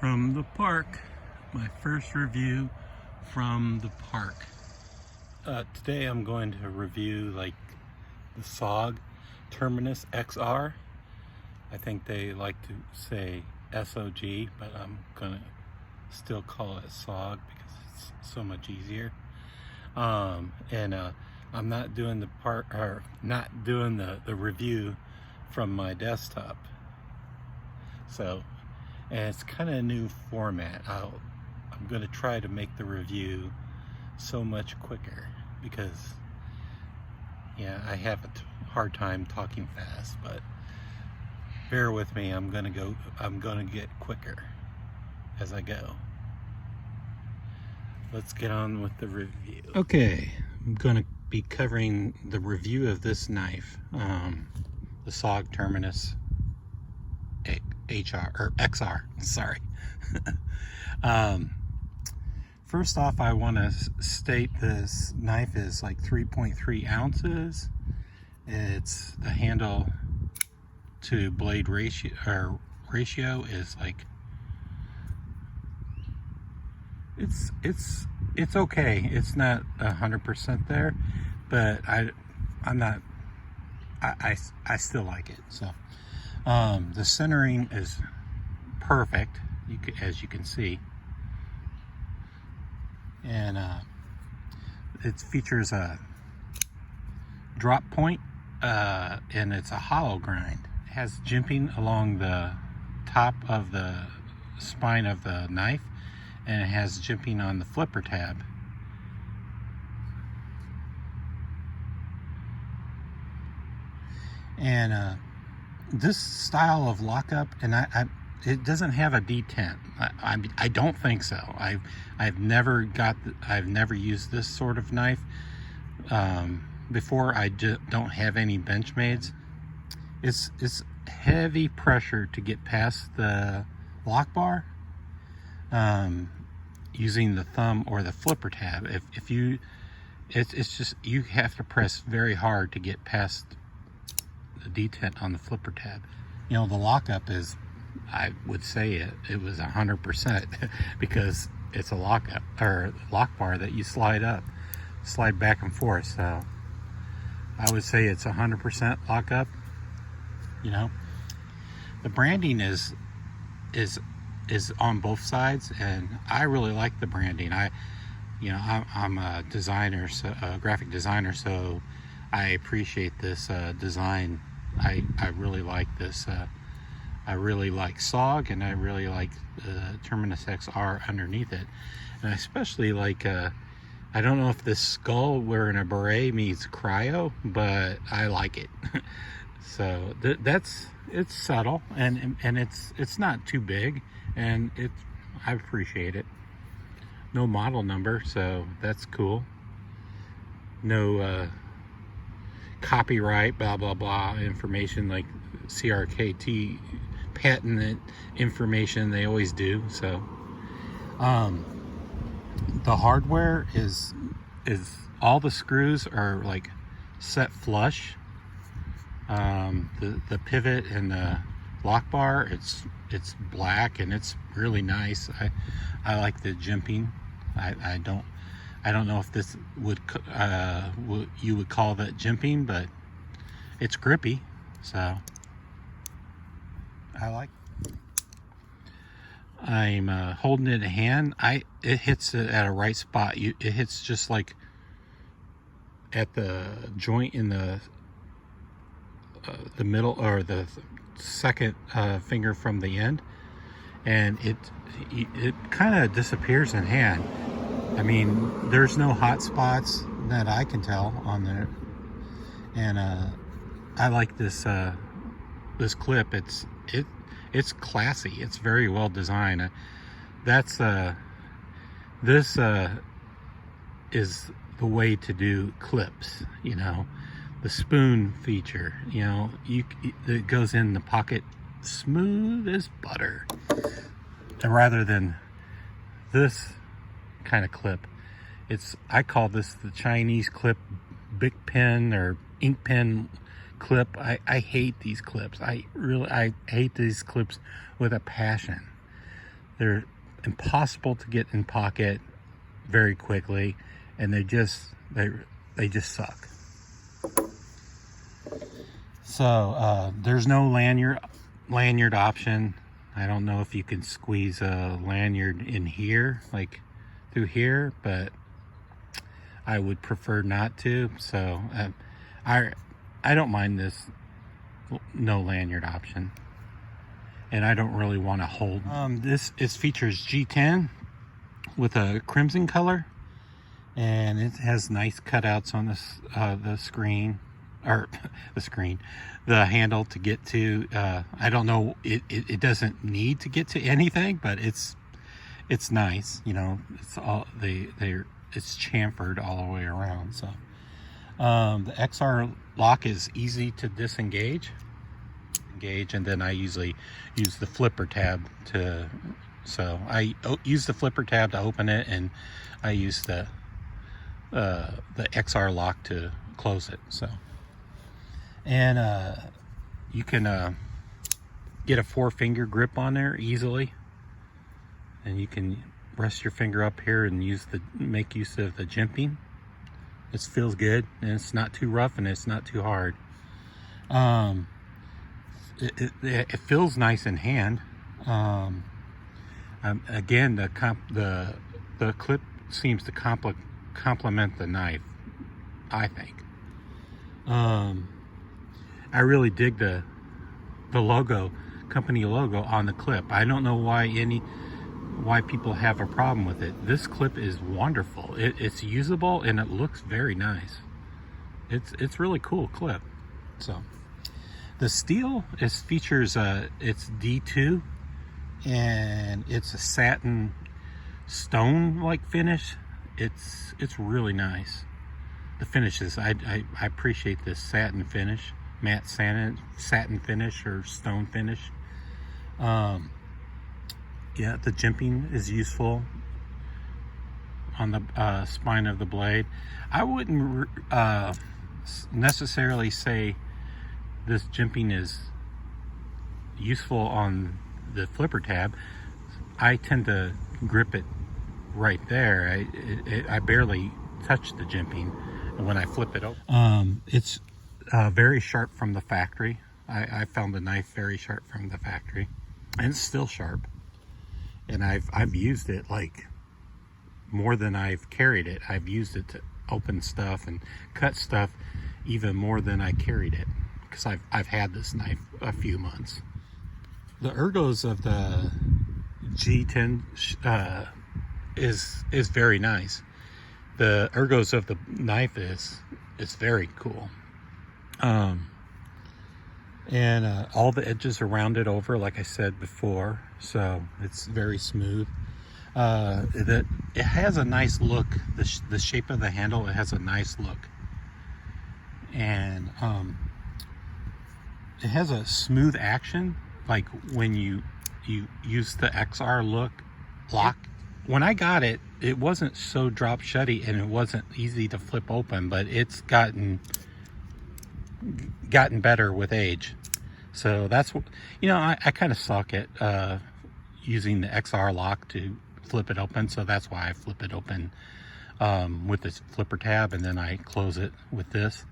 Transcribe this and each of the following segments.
from the park. My first review from the park. Today I'm going to review like the SOG Terminus XR. I think they like to say SOG, but I'm gonna still call it SOG because it's so much easier. I'm not doing the the review from my desktop. So, and it's kind of a new format. I'm going to try to make the review so much quicker because, yeah, I have a hard time talking fast, but bear with me. I'm going to get quicker as I go. Let's get on with the review. Okay, I'm going to be covering the review of this knife, the SOG Terminus XR, sorry. First off, I want to state this knife is like 3.3 ounces. It's the handle to blade ratio is like it's okay. It's not 100% there, but I still like it. So the centering is perfect, as you can see, and it features a drop point, and it's a hollow grind. It has jimping along the top of the spine of the knife, and it has jimping on the flipper tab. And this style of lockup, and it doesn't have a detent. I don't think so. I've never used this sort of knife before. I don't have any Benchmades. It's heavy pressure to get past the lock bar using the thumb or the flipper tab. It's just, you have to press very hard to get past the detent on the flipper tab. You know, the lockup is, I would say it was 100% because it's a lockup or lock bar that you slide back and forth. So I would say it's 100% lockup. You know, the branding is on both sides, and I really like the branding. I'm a designer, so a graphic designer, so I appreciate this design. I really like this. I really like SOG, and I really like the Terminus XR underneath it. And I especially like, I don't know if this skull wearing a beret means cryo, but I like it. So it's subtle, and it's not too big, and I appreciate it. No model number, so that's cool. No copyright blah blah blah information like CRKT patent information they always do. So the hardware is all the screws are like set flush. The pivot and the lock bar, it's black, and it's really nice. I like the jimping. I don't know if this you would call that jimping, but it's grippy, so I like it. I'm holding it in hand. It hits it at a right spot. It hits just like at the joint in the middle, or the second finger from the end, and it kind of disappears in hand. I mean, there's no hot spots that I can tell on there, and I like this this clip. It's classy. It's very well designed. This is the way to do clips, you know. The spoon feature, you know, it goes in the pocket smooth as butter, and rather than this kind of clip, I call this the Chinese clip, Bic pen or ink pen clip. I hate these clips. I hate these clips with a passion. they're impossible to get in pocket very quickly, and they just suck. So there's no lanyard option. I don't know if you can squeeze a lanyard in here, like through here, but I would prefer not to. So I don't mind this no lanyard option, and I don't really want to hold. This features G10 with a crimson color, and it has nice cutouts on this the screen, or the handle to get to. I don't know, it doesn't need to get to anything, but it's nice, you know. It's all it's chamfered all the way around. So the XR lock is easy to disengage, and then I usually use the flipper tab to. So I use the flipper tab to open it, and I use the XR lock to close it. So, and you can get a 4-finger grip on there easily, and you can rest your finger up here and make use of the jimping. It feels good, and it's not too rough, and it's not too hard. It feels nice in hand. Again, the clip seems to complement the knife, I think. I really dig the logo, company logo on the clip. I don't know why people have a problem with it. This clip is wonderful. It's usable, and it looks very nice. It's really cool clip. So the steel features it's D2, and it's a satin stone like finish. It's really nice. The finishes, I appreciate this satin finish, matte satin finish or stone finish. Yeah, the jimping is useful on the spine of the blade. I wouldn't necessarily say this jimping is useful on the flipper tab. I tend to grip it right there. I barely touch the jimping when I flip it open. It's very sharp from the factory. I found the knife very sharp from the factory, and it's still sharp. And I've used it like more than I've carried it. I've used it to open stuff and cut stuff even more than I carried it, because I've had this knife a few months. The ergos of the G10 is very nice. The ergos of the knife is very cool. And all the edges are rounded over, like I said before, so it's very smooth. It has a nice look. The shape of the handle, it has a nice look, and it has a smooth action. Like when you use the XR lock. When I got it, it wasn't so drop shutty, and it wasn't easy to flip open, but it's gotten better with age. So that's what, you know, I kind of suck at using the XR lock to flip it open, so that's why I flip it open with this flipper tab, and then I close it with this.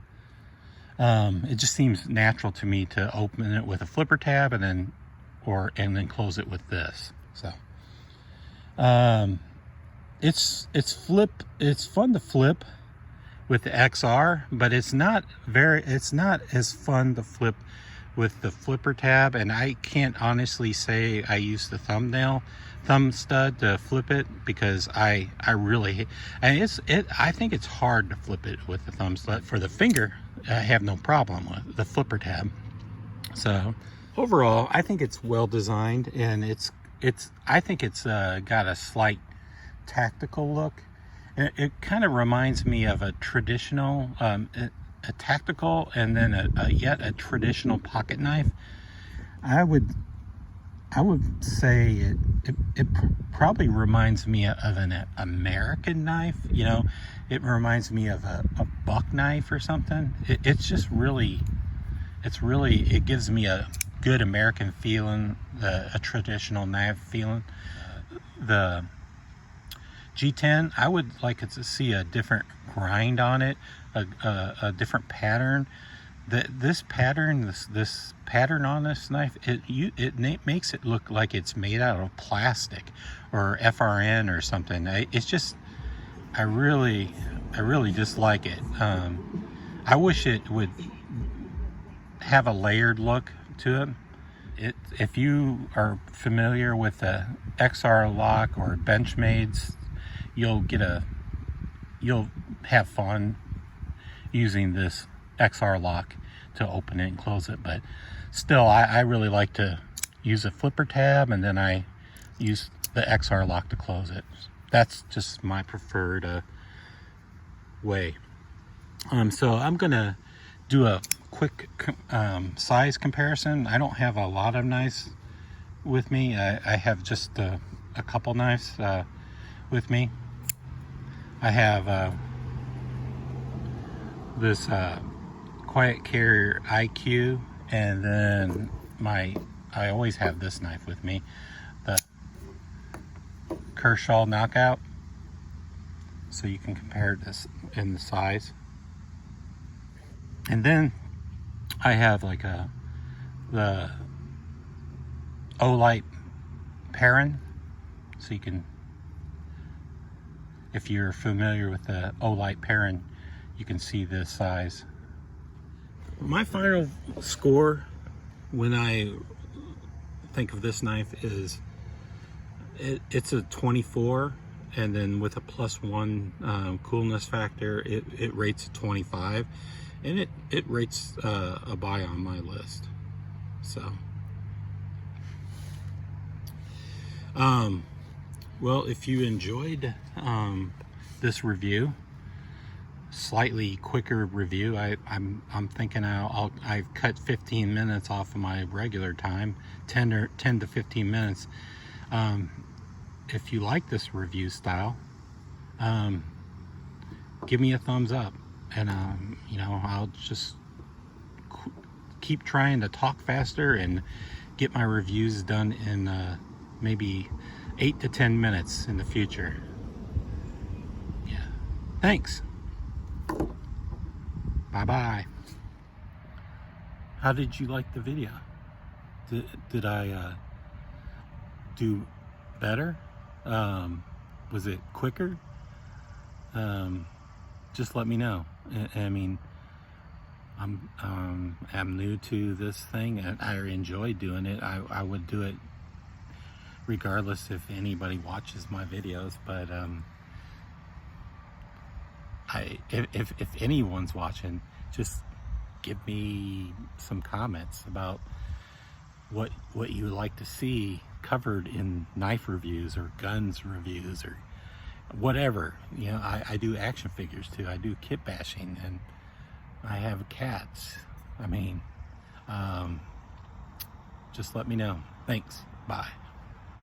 It just seems natural to me to open it with a flipper tab and then close it with this. So it's fun to flip with the XR, but it's not as fun to flip with the flipper tab. And I can't honestly say I use the thumb stud to flip it, because I think it's hard to flip it with the thumb stud. For the finger, I have no problem with the flipper tab. So overall, I think it's well designed, and I think it's got a slight tactical look. It kind of reminds me of a traditional, a tactical, and then yet a traditional pocket knife. I would say it probably reminds me of an American knife. You know, it reminds me of a buck knife or something. It gives me a good American feeling, a traditional knife feeling. the G10, I would like it to see a different grind on it, a different pattern. This pattern, this pattern on this knife, it makes it look like it's made out of plastic or FRN or something. It's just, I really dislike it. I wish it would have a layered look to it. If you are familiar with the XR lock or Benchmade's, you'll have fun using this XR lock to open it and close it. But still, I really like to use a flipper tab, and then I use the XR lock to close it. That's just my preferred way. So I'm gonna do a quick size comparison. I don't have a lot of knives with me. I have just a couple knives with me. I have this Quiet Carrier IQ, and then I always have this knife with me, the Kershaw Knockout, so you can compare this in the size. And then I have like the Olight Perrin, so you can, if you're familiar with the Olight Perrin, you can see this size. My final score when I think of this knife is it's a 24, and then with a +1 coolness factor, it rates a 25, and it rates a buy on my list. So well, if you enjoyed this review, slightly quicker review, I'm thinking I've cut 15 minutes off of my regular time, 10 to 15 minutes. If you like this review style, give me a thumbs up, and you know, I'll just keep trying to talk faster and get my reviews done in maybe 8 to 10 minutes in the future. Yeah, thanks. Bye-bye. How did you like the video? Did I do better? Was it quicker? Just let me know. I mean, I'm new to this thing, and I enjoy doing it. I would do it regardless if anybody watches my videos, but if anyone's watching, just give me some comments about what you would like to see covered in knife reviews or guns reviews or whatever. You know, I do action figures too. I do kit bashing, and I have cats. I mean, just let me know. Thanks. Bye.